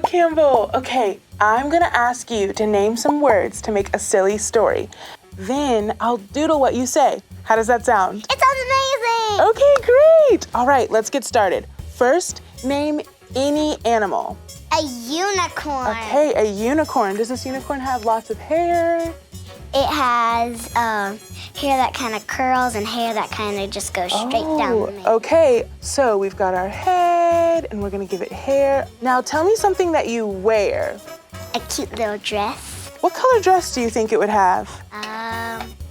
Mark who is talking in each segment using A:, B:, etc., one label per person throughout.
A: go, Campbell. Okay, I'm gonna ask you to name some words to make a silly story. Then I'll doodle what you say. How does that sound?
B: It sounds amazing!
A: Okay, great. All right, let's get started. First, name any animal.
B: A unicorn.
A: Okay, a unicorn. Does this unicorn have lots of hair?
B: It has hair that kind of curls and hair that kind of just goes straight down the middle.
A: Okay, so we've got our head and we're gonna give it hair. Now tell me something that you wear.
B: A cute little dress.
A: What color dress do you think it would have?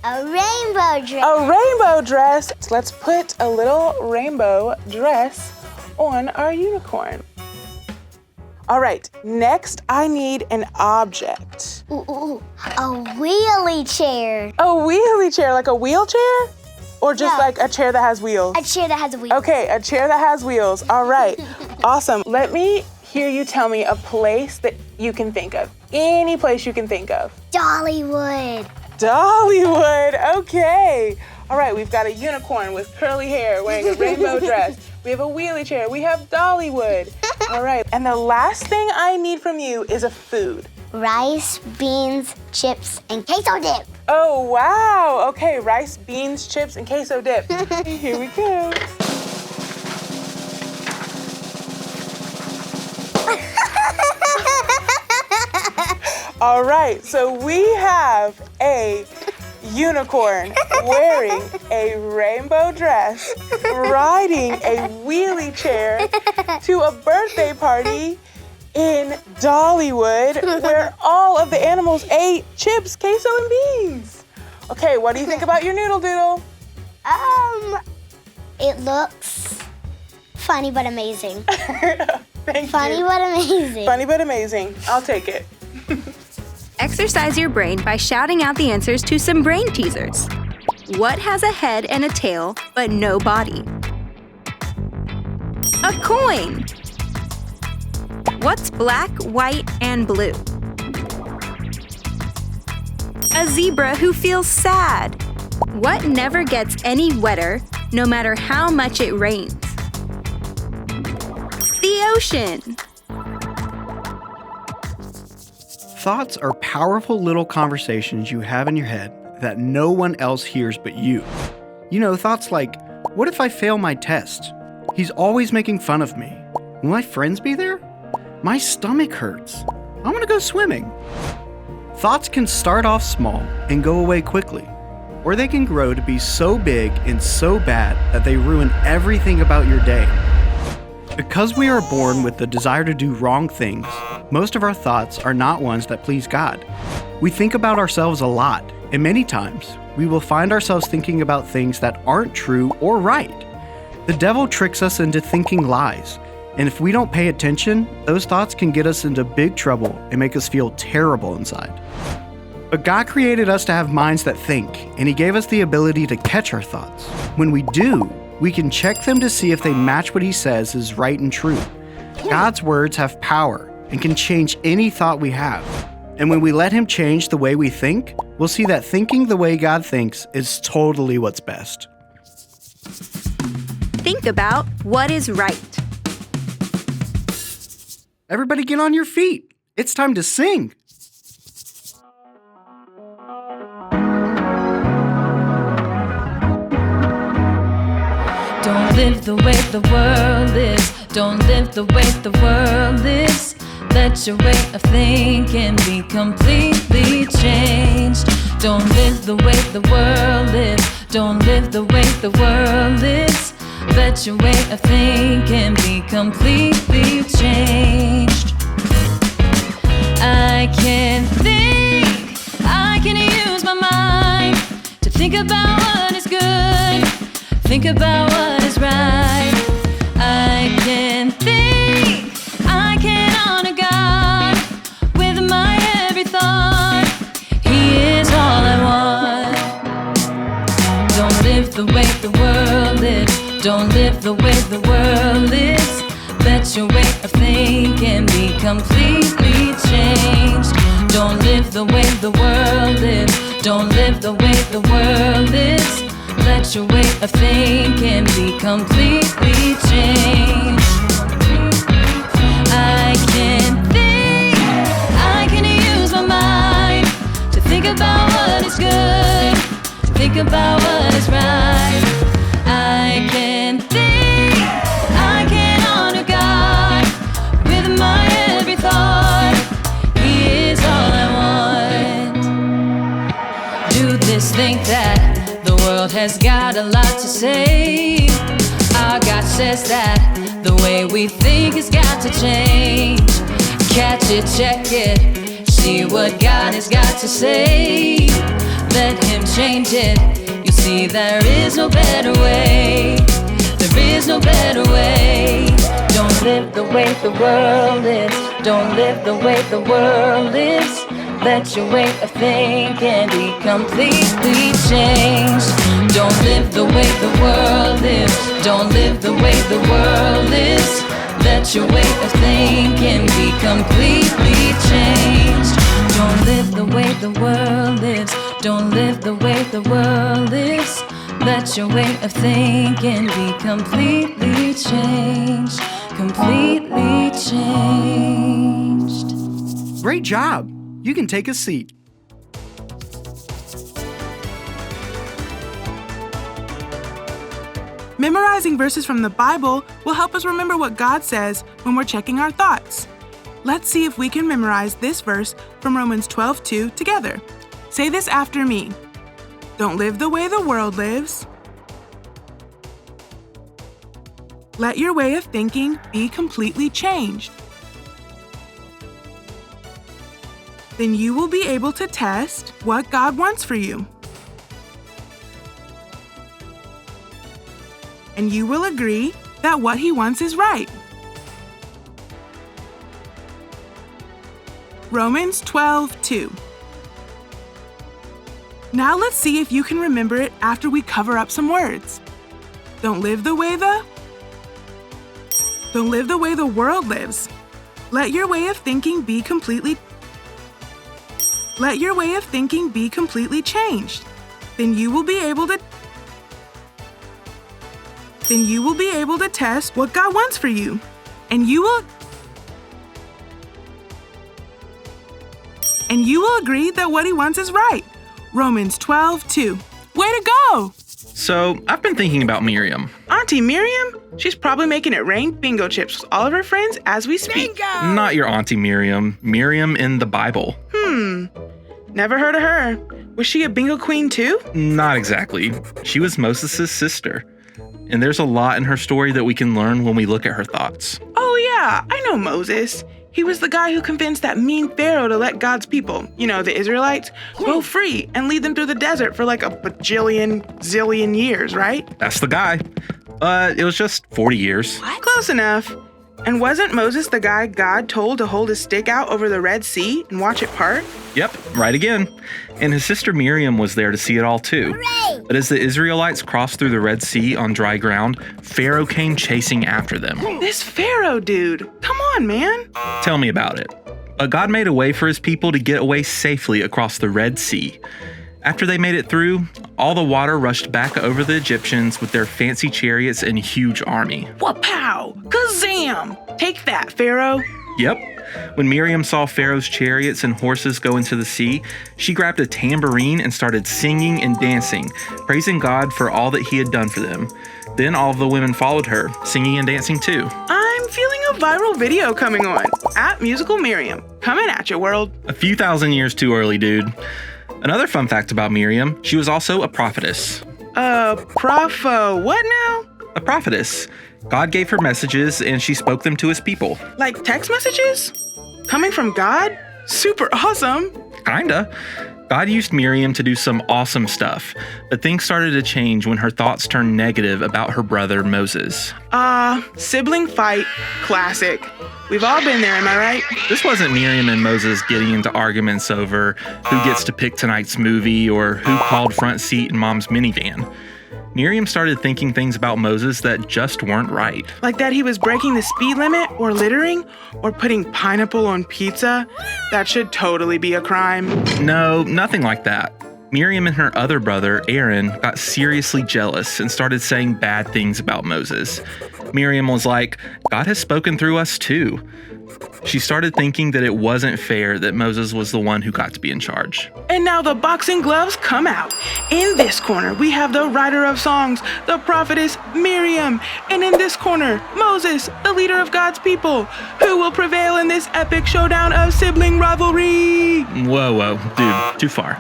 B: A rainbow dress.
A: A rainbow dress. So let's put a little rainbow dress on our unicorn. All right, next I need an object.
B: Ooh, a wheelie chair.
A: A wheelie chair, like a wheelchair? Or just
B: No.
A: like a chair that has wheels?
B: A chair that has a wheel.
A: Okay, a chair that has wheels. All right, awesome. Let me hear you tell me a place that you can think of. Any place you can think of.
B: Dollywood.
A: Dollywood, okay. All right, we've got a unicorn with curly hair wearing a rainbow dress. We have a wheelie chair. We have Dollywood. All right, and the last thing I need from you is a food.
B: Rice, beans, chips, and queso dip.
A: Oh, wow. Okay, rice, beans, chips, and queso dip. Here we go. All right, so we have a unicorn wearing a rainbow dress, riding a wheelie chair to a birthday party in Dollywood where all of the animals ate chips, queso, and beans. Okay, what do you think about your noodle doodle?
B: It looks funny but amazing.
A: Thank
B: Funny
A: you.
B: but amazing.
A: Funny but amazing. I'll take it.
C: Exercise your brain by shouting out the answers to some brain teasers. What has a head and a tail but no body? A coin. What's black, white, and blue? A zebra who feels sad. What never gets any wetter, no matter how much it rains? The ocean.
D: Thoughts are powerful little conversations you have in your head that no one else hears but you. You know, thoughts like, what if I fail my test? He's always making fun of me. Will my friends be there? My stomach hurts. I want to go swimming. Thoughts can start off small and go away quickly, or they can grow to be so big and so bad that they ruin everything about your day. Because we are born with the desire to do wrong things, most of our thoughts are not ones that please God. We think about ourselves a lot, and many times we will find ourselves thinking about things that aren't true or right. The devil tricks us into thinking lies, and if we don't pay attention, those thoughts can get us into big trouble and make us feel terrible inside. But God created us to have minds that think, and He gave us the ability to catch our thoughts. When we do, we can check them to see if they match what He says is right and true. God's words have power and can change any thought we have. And when we let Him change the way we think, we'll see that thinking the way God thinks is totally what's best.
C: Think about what is right.
D: Everybody get on your feet. It's time to sing.
E: Don't live the way the world is. Don't live the way the world is. Let your way of thinking be completely changed. Don't live the way the world is. Don't live the way the world is. Let your way of thinking be completely changed. I can think, I can use my mind to think about what is good, think about what is right. I can think, I can honor God with my every thought. He is all I want. Don't live the way the world lives. Don't live the way the world lives. Let your way of thinking be completely changed. Don't live the way the world lives. Don't live the way the world lives. Let your way of thinking be completely changed. I can think. good. Think about what is right. I can think, I can honor God with my every thought. He is all I want. Do this, think that. The world has got a lot to say. Our God says that the way we think has got to change. Catch it, check it, see what God has got to say. Let Him change it. You'll see there is no better way. There is no better way. Don't live the way the world lives. Don't live the way the world lives. Let your way of thinking be completely changed. Don't live the way the world lives. Don't live the way the world lives. Let your way of thinking be completely changed. Don't live the way the world lives. Don't live the way the world lives. Let your way of thinking be completely changed. Completely changed.
D: Great job. You can take a seat.
A: Memorizing verses from the Bible will help us remember what God says when we're checking our thoughts. Let's see if we can memorize this verse from Romans 12:2 together. Say this after me. Don't live the way the world lives. Let your way of thinking be completely changed. Then you will be able to test what God wants for you. And you will agree that what He wants is right. Romans 12:2. Now let's see if you can remember it after we cover up some words. Don't live the way the world lives. Let your way of thinking be completely changed. Then you will be able to test what God wants for you. And you will agree that what He wants is right. Romans 12:2. Way to go!
F: So, I've been thinking about Miriam.
A: Auntie Miriam? She's probably making it rain bingo chips with all of her friends as we speak.
F: Not your Auntie Miriam. Miriam in the Bible.
A: Never heard of her. Was she a bingo queen too?
F: Not exactly. She was Moses' sister. And there's a lot in her story that we can learn when we look at her thoughts.
A: Oh yeah, I know Moses. He was the guy who convinced that mean Pharaoh to let God's people, the Israelites, go free and lead them through the desert for like a zillion years, right?
F: That's the guy. But it was just 40 years.
A: Close enough. And wasn't Moses the guy God told to hold his stick out over the Red Sea and watch it part?
F: Yep, right again. And his sister Miriam was there to see it all too.
B: Hooray!
F: But as the Israelites crossed through the Red Sea on dry ground, Pharaoh came chasing after them.
A: This Pharaoh dude. Come on, man.
F: Tell me about it. But God made a way for His people to get away safely across the Red Sea. After they made it through, all the water rushed back over the Egyptians with their fancy chariots and huge army.
A: Wapow! Kazam! Take that, Pharaoh.
F: Yep. When Miriam saw Pharaoh's chariots and horses go into the sea, she grabbed a tambourine and started singing and dancing, praising God for all that He had done for them. Then all of the women followed her, singing and dancing too.
A: I'm feeling a viral video coming on. @Musical Miriam. Coming at you, world.
F: A few thousand years too early, dude. Another fun fact about Miriam, she was also a prophetess.
A: What now?
F: A prophetess. God gave her messages and she spoke them to His people.
A: Like text messages? Coming from God? Super awesome.
F: Kinda. God used Miriam to do some awesome stuff, but things started to change when her thoughts turned negative about her brother Moses.
A: Sibling fight. Classic. We've all been there, am I right?
F: This wasn't Miriam and Moses getting into arguments over who gets to pick tonight's movie or who called front seat in mom's minivan. Miriam started thinking things about Moses that just weren't right.
A: Like that he was breaking the speed limit or littering or putting pineapple on pizza? That should totally be a crime.
F: No, nothing like that. Miriam and her other brother, Aaron, got seriously jealous and started saying bad things about Moses. Miriam was like, God has spoken through us too. She started thinking that it wasn't fair that Moses was the one who got to be in charge.
A: And now the boxing gloves come out. In this corner, we have the writer of songs, the prophetess Miriam. And in this corner, Moses, the leader of God's people. Who will prevail in this epic showdown of sibling rivalry?
F: Whoa, dude, too far.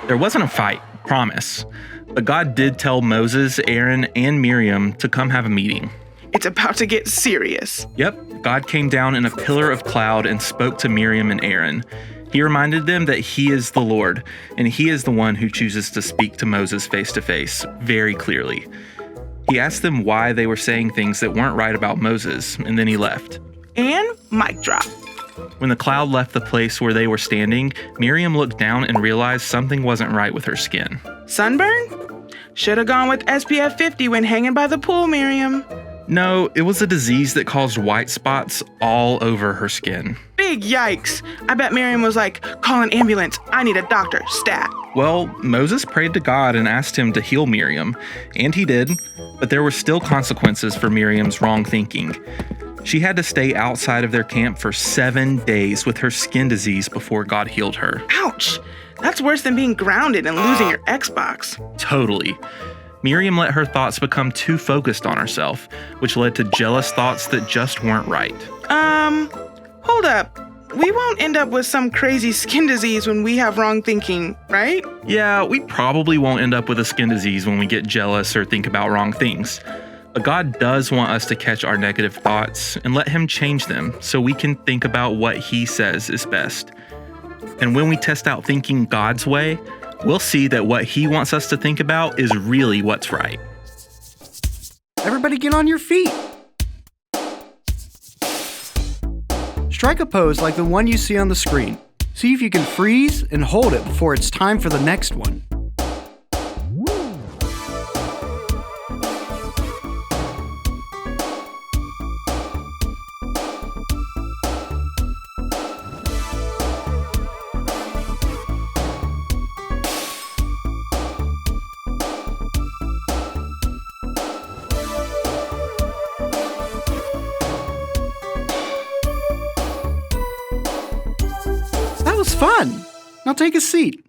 F: There wasn't a fight, promise. But God did tell Moses, Aaron, and Miriam to come have a meeting.
A: It's about to get serious.
F: Yep, God came down in a pillar of cloud and spoke to Miriam and Aaron. He reminded them that he is the Lord, and he is the one who chooses to speak to Moses face to face, very clearly. He asked them why they were saying things that weren't right about Moses, and then he left.
A: And mic drop.
F: When the cloud left the place where they were standing, Miriam looked down and realized something wasn't right with her skin.
A: Sunburn? Should have gone with SPF 50 when hanging by the pool, Miriam.
F: No, it was a disease that caused white spots all over her skin.
A: Big yikes. I bet Miriam was like, call an ambulance. I need a doctor, stat.
F: Well, Moses prayed to God and asked him to heal Miriam, and he did, but there were still consequences for Miriam's wrong thinking. She had to stay outside of their camp for 7 days with her skin disease before God healed her.
A: Ouch. That's worse than being grounded and losing your Xbox.
F: Totally. Miriam let her thoughts become too focused on herself, which led to jealous thoughts that just weren't right.
A: Hold up. We won't end up with some crazy skin disease when we have wrong thinking, right?
F: Yeah, we probably won't end up with a skin disease when we get jealous or think about wrong things. But God does want us to catch our negative thoughts and let him change them so we can think about what he says is best. And when we test out thinking God's way, we'll see that what he wants us to think about is really what's right.
D: Everybody get on your feet. Strike a pose like the one you see on the screen. See if you can freeze and hold it before it's time for the next one. That was fun. Now take a seat.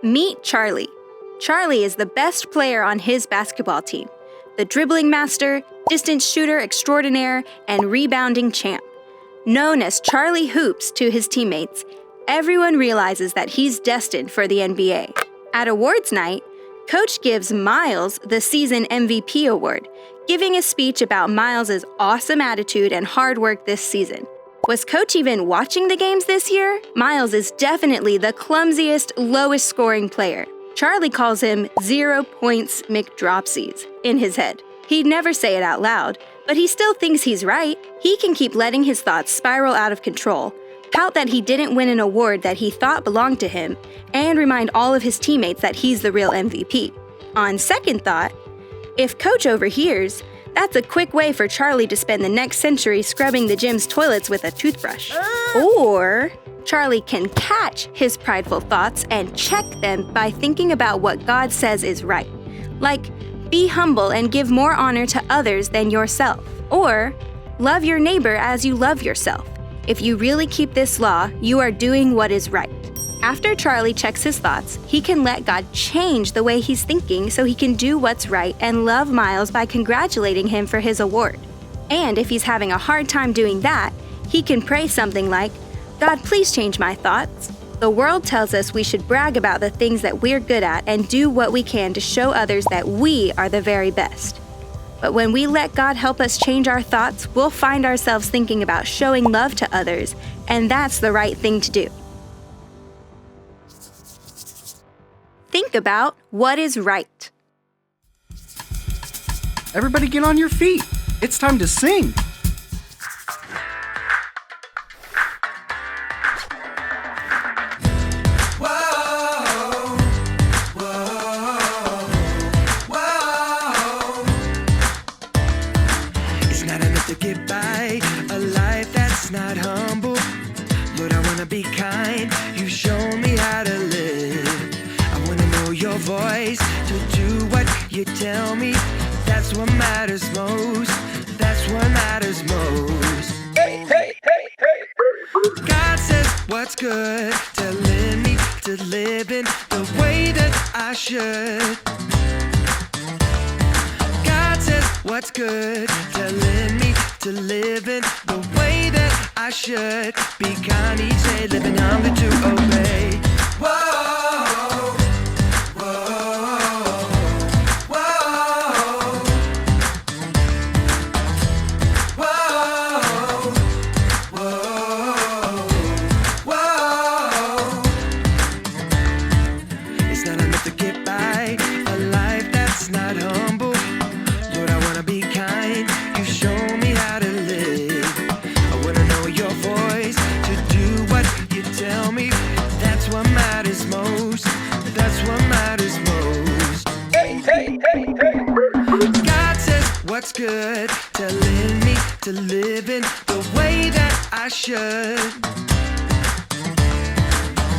C: Meet Charlie. Charlie is the best player on his basketball team, the dribbling master, distance shooter extraordinaire, and rebounding champ. Known as Charlie Hoops to his teammates, everyone realizes that he's destined for the NBA. At awards night, Coach gives Miles the season MVP award, giving a speech about Miles' awesome attitude and hard work this season. Was Coach even watching the games this year? Miles is definitely the clumsiest, lowest scoring player. Charlie calls him 0 points McDropsies in his head. He'd never say it out loud, but he still thinks he's right. He can keep letting his thoughts spiral out of control, pout that he didn't win an award that he thought belonged to him, and remind all of his teammates that he's the real MVP. On second thought, if Coach overhears, that's a quick way for Charlie to spend the next century scrubbing the gym's toilets with a toothbrush. Or Charlie can catch his prideful thoughts and check them by thinking about what God says is right. Like, be humble and give more honor to others than yourself. Or, love your neighbor as you love yourself. If you really keep this law, you are doing what is right. After Charlie checks his thoughts, he can let God change the way he's thinking so he can do what's right and love Miles by congratulating him for his award. And if he's having a hard time doing that, he can pray something like, God, please change my thoughts. The world tells us we should brag about the things that we're good at and do what we can to show others that we are the very best. But when we let God help us change our thoughts, we'll find ourselves thinking about showing love to others, and that's the right thing to do. Think about what is right.
D: Everybody get on your feet. It's time to sing.
G: It's not enough to get by a life that's not humble. Lord, I wanna be kind. You've shown me how to live. I wanna know your voice to do what you tell me. That's what matters most. That's what matters most. Hey, hey, hey, hey. God says what's good, telling me to live in the way that I should. God says what's good, telling me to live in the way that I should. Be kind each day, living hunger to obey. Whoa, whoa, whoa, whoa, whoa, whoa. It's not enough to get by a life that's not humble. Lord, I wanna be kind. You show me how to live. I wanna know your voice to do what you tell me. That's what matters most. That's what matters most. Hey, hey, hey, hey. God says what's good, telling me to live in the way that I should.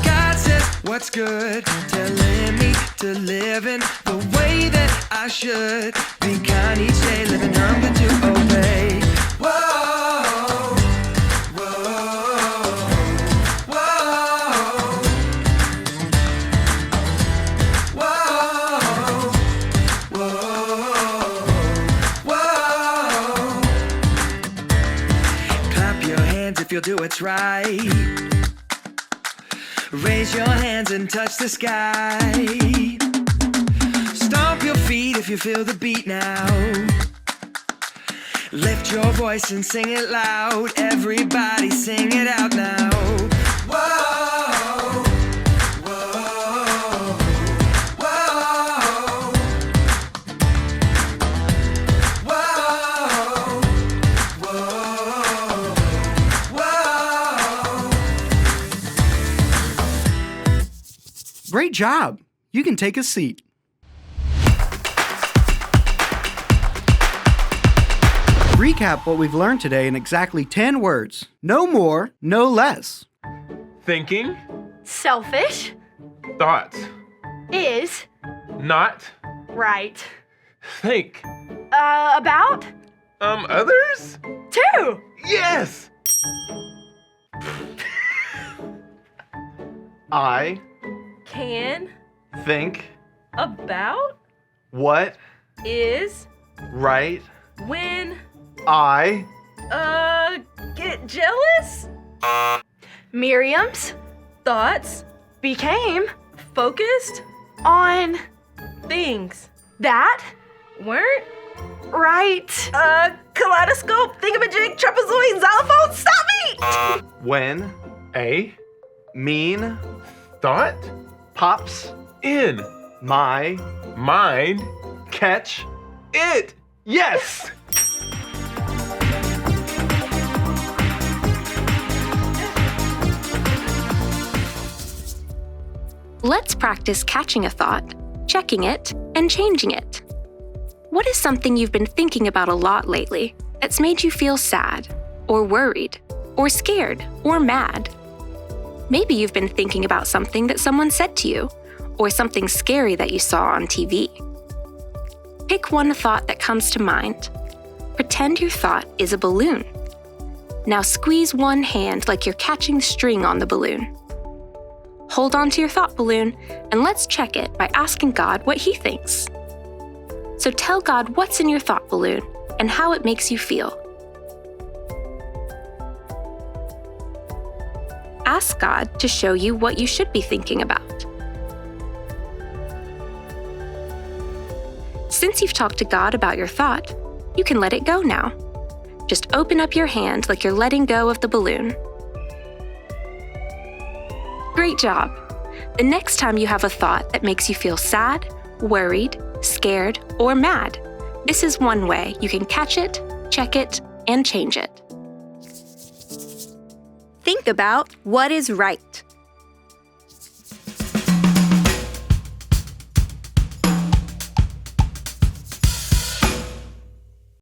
G: God says what's good, telling me to live in the way that I should. Be kind each day, living hunger to obey. Whoa, whoa, whoa, whoa, whoa, whoa. Clap your hands if you'll do what's right. Raise your hands and touch the sky. Stomp your feet if you feel the beat now. Lift your voice and sing it loud. Everybody sing it out now. Whoa, whoa, whoa, whoa, whoa, whoa.
D: Great job. You can take a seat. Recap what we've learned today in exactly 10 words. No more, no less.
H: Thinking,
I: Selfish
H: thoughts,
I: is
H: not,
I: right.
H: think.
I: About
H: Others?
I: two.
H: Yes! I
I: Can
H: think
I: about
H: what
I: is
H: right
I: when
H: I
I: get jealous. Miriam's thoughts became focused on things that weren't right. Kaleidoscope, thingamajig, trapezoid, xylophone, stop me!
H: when a mean thought pops
J: in
H: my
J: mind.
H: catch it. Yes!
C: Let's practice catching a thought, checking it, and changing it. What is something you've been thinking about a lot lately that's made you feel sad, or worried, or scared, or mad? Maybe you've been thinking about something that someone said to you, or something scary that you saw on TV. Pick one thought that comes to mind. Pretend your thought is a balloon. Now squeeze one hand like you're catching string on the balloon. Hold on to your thought balloon, and let's check it by asking God what He thinks. So tell God what's in your thought balloon and how it makes you feel. Ask God to show you what you should be thinking about. Since you've talked to God about your thought, you can let it go now. Just open up your hand like you're letting go of the balloon. Great job! The next time you have a thought that makes you feel sad, worried, scared, or mad, this is one way you can catch it, check it, and change it.
K: Think about what is right.